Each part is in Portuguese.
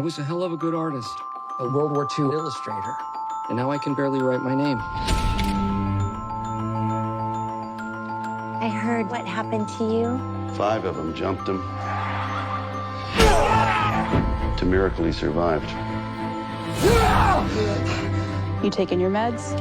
was a hell of a good artist, a World War II illustrator, and now I can barely write my name. I heard what happened to you. 5 of them jumped him. It's a miracle he survived. You taking your meds?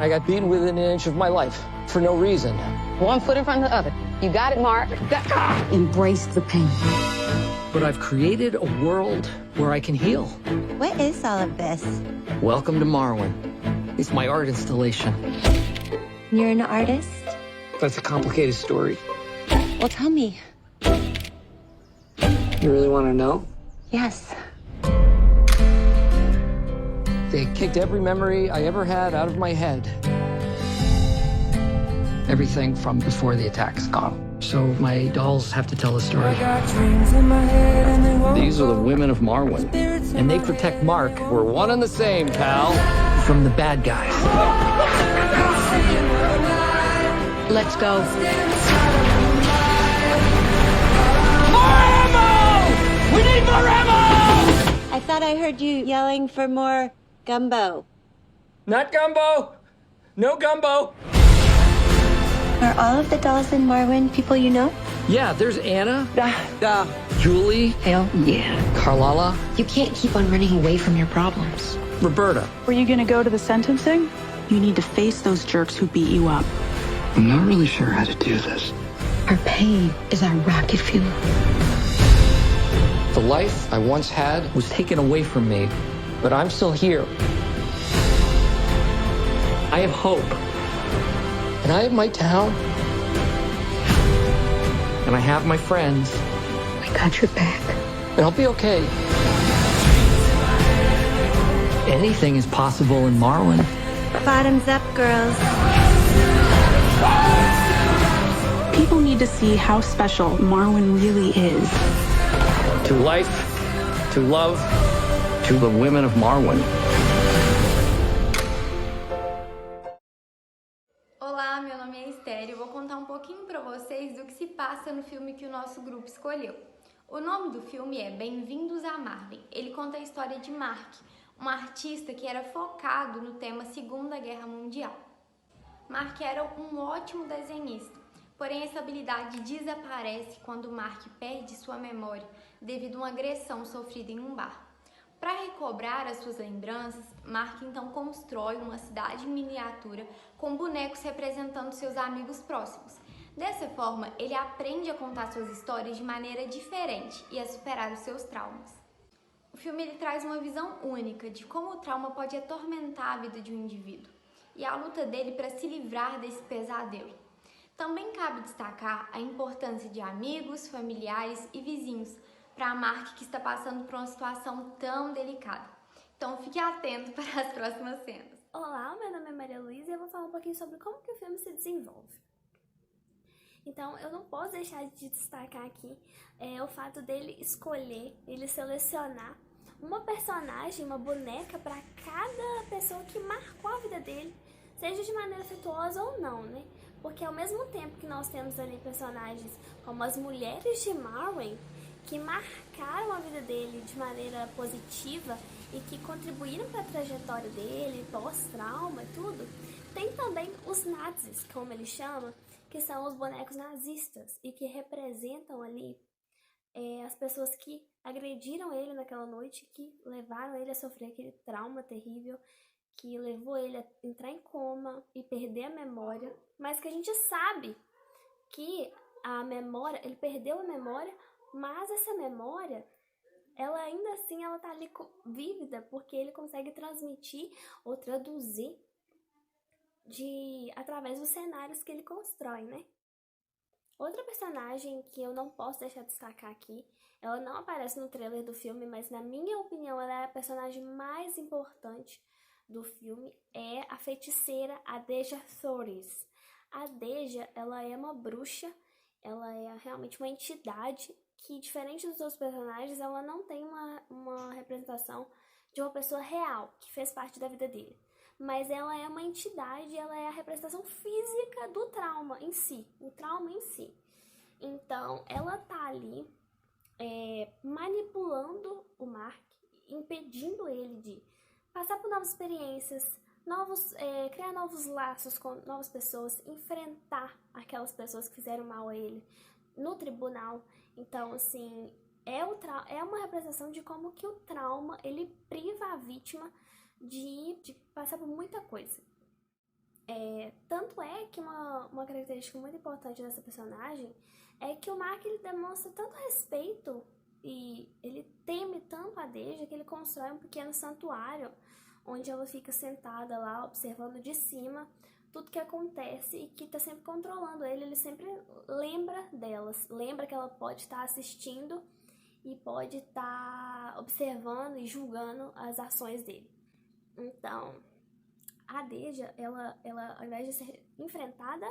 I got beaten within an inch of my life for no reason. One foot in front of the other. You got it, Mark. Embrace the pain. But I've created a world where I can heal. What is all of this? Welcome to Marwen. It's my art installation. You're an artist? That's a complicated story. Well, tell me. You really want to know? Yes. They kicked every memory I ever had out of my head. Everything from before the attack's gone. So my dolls have to tell a story. These are the women of Marwen, and they protect Mark. We're one and the same, pal. From the bad guys. Let's go. More ammo! We need more ammo! I thought I heard you yelling for more gumbo. Not gumbo. No gumbo. Are all of the dolls in Marwen people you know? Yeah, there's Anna. Julie. Hell yeah. Carlala. You can't keep on running away from your problems. Roberta. Were you gonna go to the sentencing? You need to face those jerks who beat you up. I'm not really sure how to do this. Our pain is our rocket fuel. The life I once had was taken away from me, but I'm still here. I have hope. And I have my town. And I have my friends. We got your back. And I'll be okay. Anything is possible in Marwen. Bottoms up, girls. People need to see how special Marwen really is. To life, to love, to the women of Marwen. Olá, meu nome é Esther e eu vou contar um pouquinho para vocês do que se passa no filme que o nosso grupo escolheu. O nome do filme é Bem-vindos a Marwen. Ele conta a história de Mark, um artista que era focado no tema Segunda Guerra Mundial. Mark era um ótimo desenhista, porém essa habilidade desaparece quando Mark perde sua memória devido a uma agressão sofrida em um bar. Para recobrar as suas lembranças, Mark então constrói uma cidade em miniatura com bonecos representando seus amigos próximos. Dessa forma, ele aprende a contar suas histórias de maneira diferente e a superar os seus traumas. O filme ele traz uma visão única de como o trauma pode atormentar a vida de um indivíduo e a luta dele para se livrar desse pesadelo. Também cabe destacar a importância de amigos, familiares e vizinhos para Mark que está passando por uma situação tão delicada. Então fique atento para as próximas cenas. Olá, meu nome é Maria Luísa e eu vou falar um pouquinho sobre como que o filme se desenvolve. Então, eu não posso deixar de destacar aqui o fato dele escolher, ele selecionar uma personagem, uma boneca para cada pessoa que marcou a vida dele, seja de maneira afetuosa ou não, né? Porque ao mesmo tempo que nós temos ali personagens como as mulheres de Marwen, que marcaram a vida dele de maneira positiva e que contribuíram para a trajetória dele, pós-trauma e tudo, tem também os nazis, como ele chama, que são os bonecos nazistas e que representam ali as pessoas que agrediram ele naquela noite, que levaram ele a sofrer aquele trauma terrível, que levou ele a entrar em coma e perder a memória, mas que a gente sabe que a memória, ele perdeu a memória, mas essa memória, ela ainda assim, ela tá ali vívida, porque ele consegue transmitir ou traduzir através dos cenários que ele constrói, né? Outra personagem que eu não posso deixar de destacar aqui, ela não aparece no trailer do filme, mas na minha opinião ela é a personagem mais importante do filme, é a feiticeira Adeja Thoris. A Adeja, ela é uma bruxa, ela é realmente uma entidade que, diferente dos outros personagens, ela não tem uma representação de uma pessoa real, que fez parte da vida dele. Mas ela é uma entidade, ela é a representação física do trauma em si, o trauma em si. Então, ela tá ali manipulando o Mark, impedindo ele de passar por novas experiências, criar novos laços com novas pessoas, enfrentar aquelas pessoas que fizeram mal a ele no tribunal. Então, assim, é uma representação de como que o trauma, ele priva a vítima de passar por muita coisa. Tanto é que uma característica muito importante dessa personagem é que o Mark, ele demonstra tanto respeito e ele teme tanto a Deja que ele constrói um pequeno santuário onde ela fica sentada lá, observando de cima tudo que acontece e que tá sempre controlando ele. Ele sempre lembra delas, lembra que ela pode estar assistindo e pode estar observando e julgando as ações dele. Então, a Deja, ela ao invés de ser enfrentada,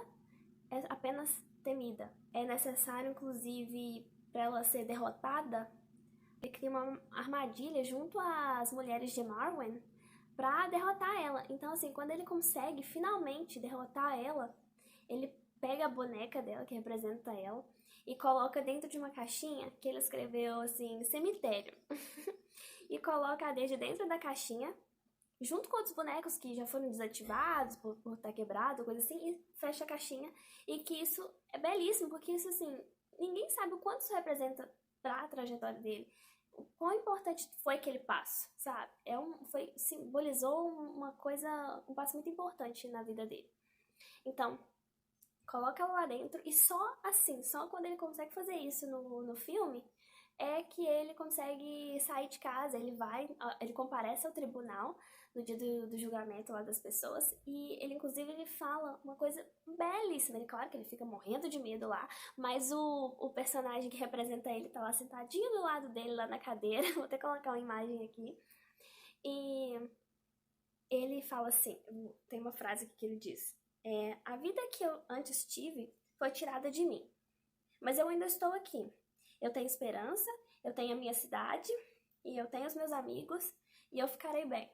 é apenas temida. É necessário, inclusive, para ela ser derrotada, ele cria uma armadilha junto às mulheres de Marwen para derrotar ela. Então, assim, quando ele consegue finalmente derrotar ela, ele pega a boneca dela, que representa ela, e coloca dentro de uma caixinha que ele escreveu, assim, cemitério. E coloca a Deja dentro da caixinha, junto com outros bonecos que já foram desativados por estar quebrado, coisa assim, e fecha a caixinha. E que isso é belíssimo, porque isso, assim, ninguém sabe o quanto isso representa para a trajetória dele. O quão importante foi aquele passo, sabe? Simbolizou uma coisa, um passo muito importante na vida dele. Então, coloca ela lá dentro e só assim, só quando ele consegue fazer isso no filme, é que ele consegue sair de casa. Ele comparece ao tribunal no dia do julgamento lá das pessoas, e ele, inclusive, ele fala uma coisa belíssima. Claro que ele fica morrendo de medo lá, mas o personagem que representa ele tá lá sentadinho do lado dele, lá na cadeira. Vou até colocar uma imagem aqui. E ele fala assim, tem uma frase aqui que ele diz: a vida que eu antes tive foi tirada de mim, mas eu ainda estou aqui. Eu tenho esperança, eu tenho a minha cidade, e eu tenho os meus amigos, e eu ficarei bem.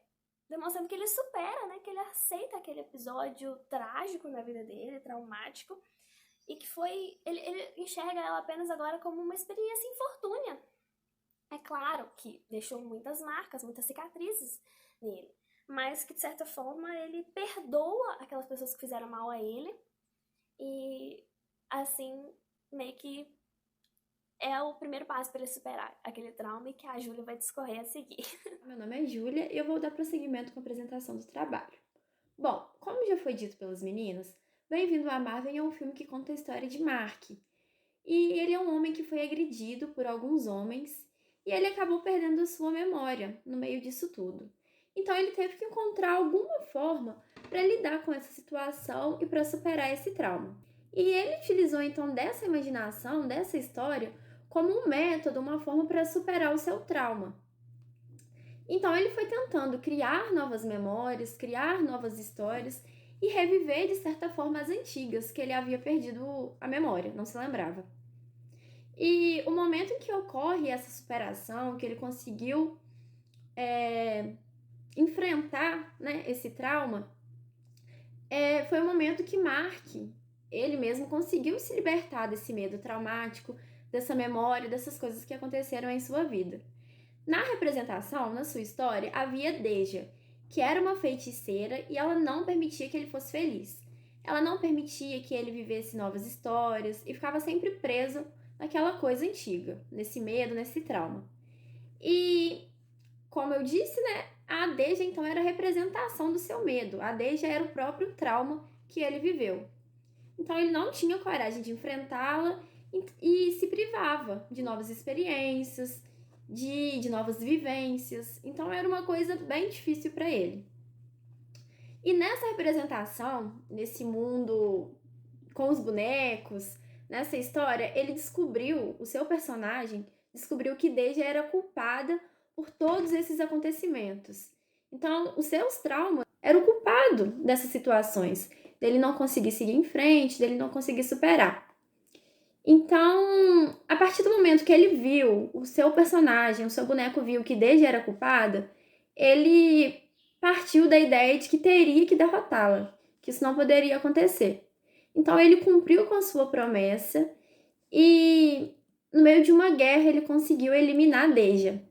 Demonstrando que ele supera, né? Que ele aceita aquele episódio trágico na vida dele, traumático, e que ele enxerga ela apenas agora como uma experiência infortúnia. É claro que deixou muitas marcas, muitas cicatrizes nele, mas que, de certa forma, ele perdoa aquelas pessoas que fizeram mal a ele, e, assim, meio que é o primeiro passo para ele superar aquele trauma, e que a Júlia vai discorrer a seguir. Meu nome é Júlia e eu vou dar prosseguimento com a apresentação do trabalho. Bom, como já foi dito pelos meninos, Bem-vindo a Marwen é um filme que conta a história de Mark. E ele é um homem que foi agredido por alguns homens e ele acabou perdendo a sua memória no meio disso tudo. Então ele teve que encontrar alguma forma para lidar com essa situação e para superar esse trauma. E ele utilizou então dessa imaginação, dessa história, como um método, uma forma para superar o seu trauma. Então ele foi tentando criar novas memórias, criar novas histórias e reviver de certa forma as antigas, que ele havia perdido a memória, não se lembrava. E o momento em que ocorre essa superação, que ele conseguiu enfrentar, né, esse trauma, foi o momento que Mark, ele mesmo, conseguiu se libertar desse medo traumático, dessa memória, dessas coisas que aconteceram em sua vida. Na representação, na sua história, havia Deja, que era uma feiticeira e ela não permitia que ele fosse feliz. Ela não permitia que ele vivesse novas histórias e ficava sempre preso naquela coisa antiga, nesse medo, nesse trauma. E, como eu disse, né, a Deja então era a representação do seu medo. A Deja era o próprio trauma que ele viveu. Então ele não tinha coragem de enfrentá-la e se privava de novas experiências, de novas vivências. Então era uma coisa bem difícil para ele. E nessa representação, nesse mundo com os bonecos, nessa história, ele descobriu, o seu personagem descobriu que Deja era culpada por todos esses acontecimentos. Então, os seus traumas eram o culpado dessas situações, dele não conseguir seguir em frente, dele não conseguir superar. Então, a partir do momento que ele viu, o seu personagem, o seu boneco viu que Deja era culpada, ele partiu da ideia de que teria que derrotá-la, que isso não poderia acontecer. Então, ele cumpriu com a sua promessa e, no meio de uma guerra, ele conseguiu eliminar a Deja.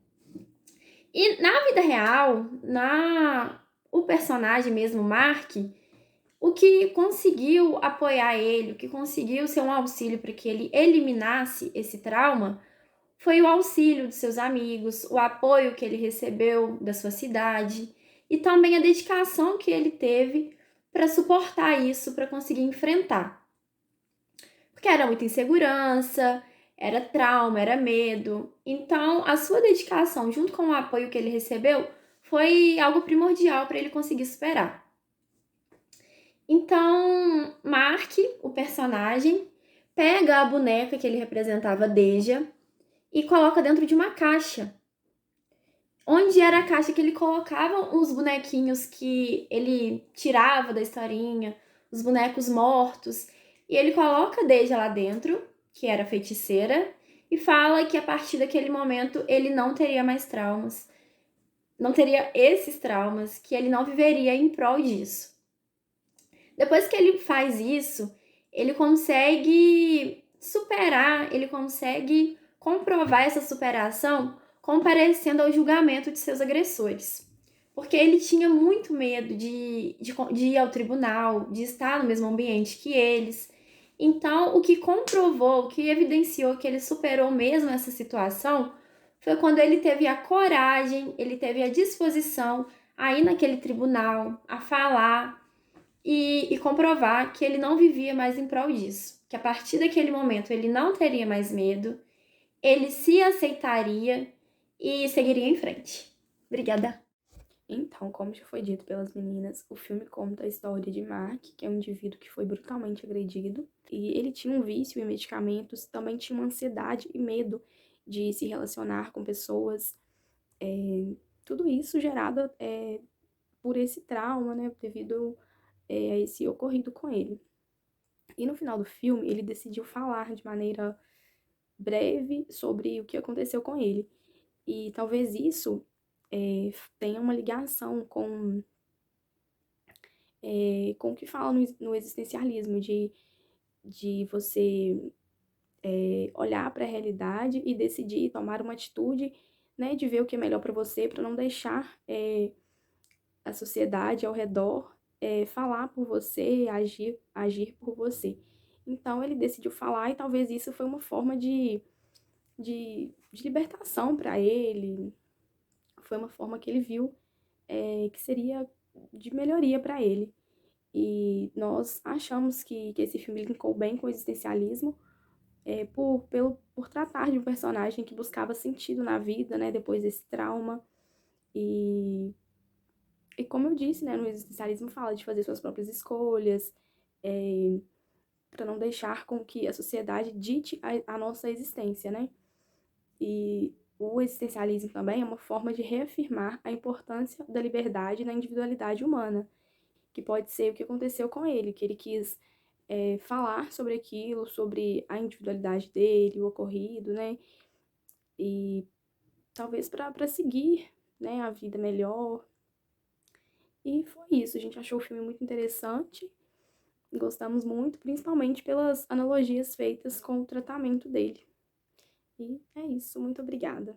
E na vida real, o personagem mesmo, Mark, o que conseguiu apoiar ele, o que conseguiu ser um auxílio para que ele eliminasse esse trauma, foi o auxílio dos seus amigos, o apoio que ele recebeu da sua cidade e também a dedicação que ele teve para suportar isso, para conseguir enfrentar. Porque era muita insegurança, era trauma, era medo. Então, a sua dedicação, junto com o apoio que ele recebeu, foi algo primordial para ele conseguir superar. Então, Mark, o personagem, pega a boneca que ele representava, Deja, e coloca dentro de uma caixa. Onde era a caixa que ele colocava os bonequinhos que ele tirava da historinha, os bonecos mortos. E ele coloca a Deja lá dentro, que era feiticeira, e fala que a partir daquele momento ele não teria mais traumas. Não teria esses traumas, que ele não viveria em prol disso. Depois que ele faz isso, ele consegue superar, ele consegue comprovar essa superação comparecendo ao julgamento de seus agressores. Porque ele tinha muito medo de ir ao tribunal, de estar no mesmo ambiente que eles. Então, o que comprovou, o que evidenciou que ele superou mesmo essa situação foi quando ele teve a coragem, ele teve a disposição a ir naquele tribunal, a falar e comprovar que ele não vivia mais em prol disso. Que a partir daquele momento ele não teria mais medo, ele se aceitaria e seguiria em frente. Obrigada. Então, como já foi dito pelas meninas, o filme conta a história de Mark, que é um indivíduo que foi brutalmente agredido, e ele tinha um vício em medicamentos, também tinha uma ansiedade e medo de se relacionar com pessoas, tudo isso gerado por esse trauma, né, devido a esse ocorrido com ele. E no final do filme, ele decidiu falar de maneira breve sobre o que aconteceu com ele, e talvez isso tenha uma ligação com o que fala no existencialismo, de você olhar para a realidade e decidir tomar uma atitude, né, de ver o que é melhor para você, para não deixar a sociedade ao redor falar por você, agir por você. Então ele decidiu falar e talvez isso foi uma forma de libertação para ele, foi uma forma que ele viu que seria de melhoria para ele. E nós achamos que esse filme linkou bem com o existencialismo, por tratar de um personagem que buscava sentido na vida, né, depois desse trauma. E como eu disse, né, no existencialismo fala de fazer suas próprias escolhas, para não deixar com que a sociedade dite a nossa existência, né? E o existencialismo também é uma forma de reafirmar a importância da liberdade na individualidade humana, que pode ser o que aconteceu com ele, que ele quis falar sobre aquilo, sobre a individualidade dele, o ocorrido, né? E talvez para seguir, né, a vida melhor. E foi isso, a gente achou o filme muito interessante, gostamos muito, principalmente pelas analogias feitas com o tratamento dele. E é isso, muito obrigada.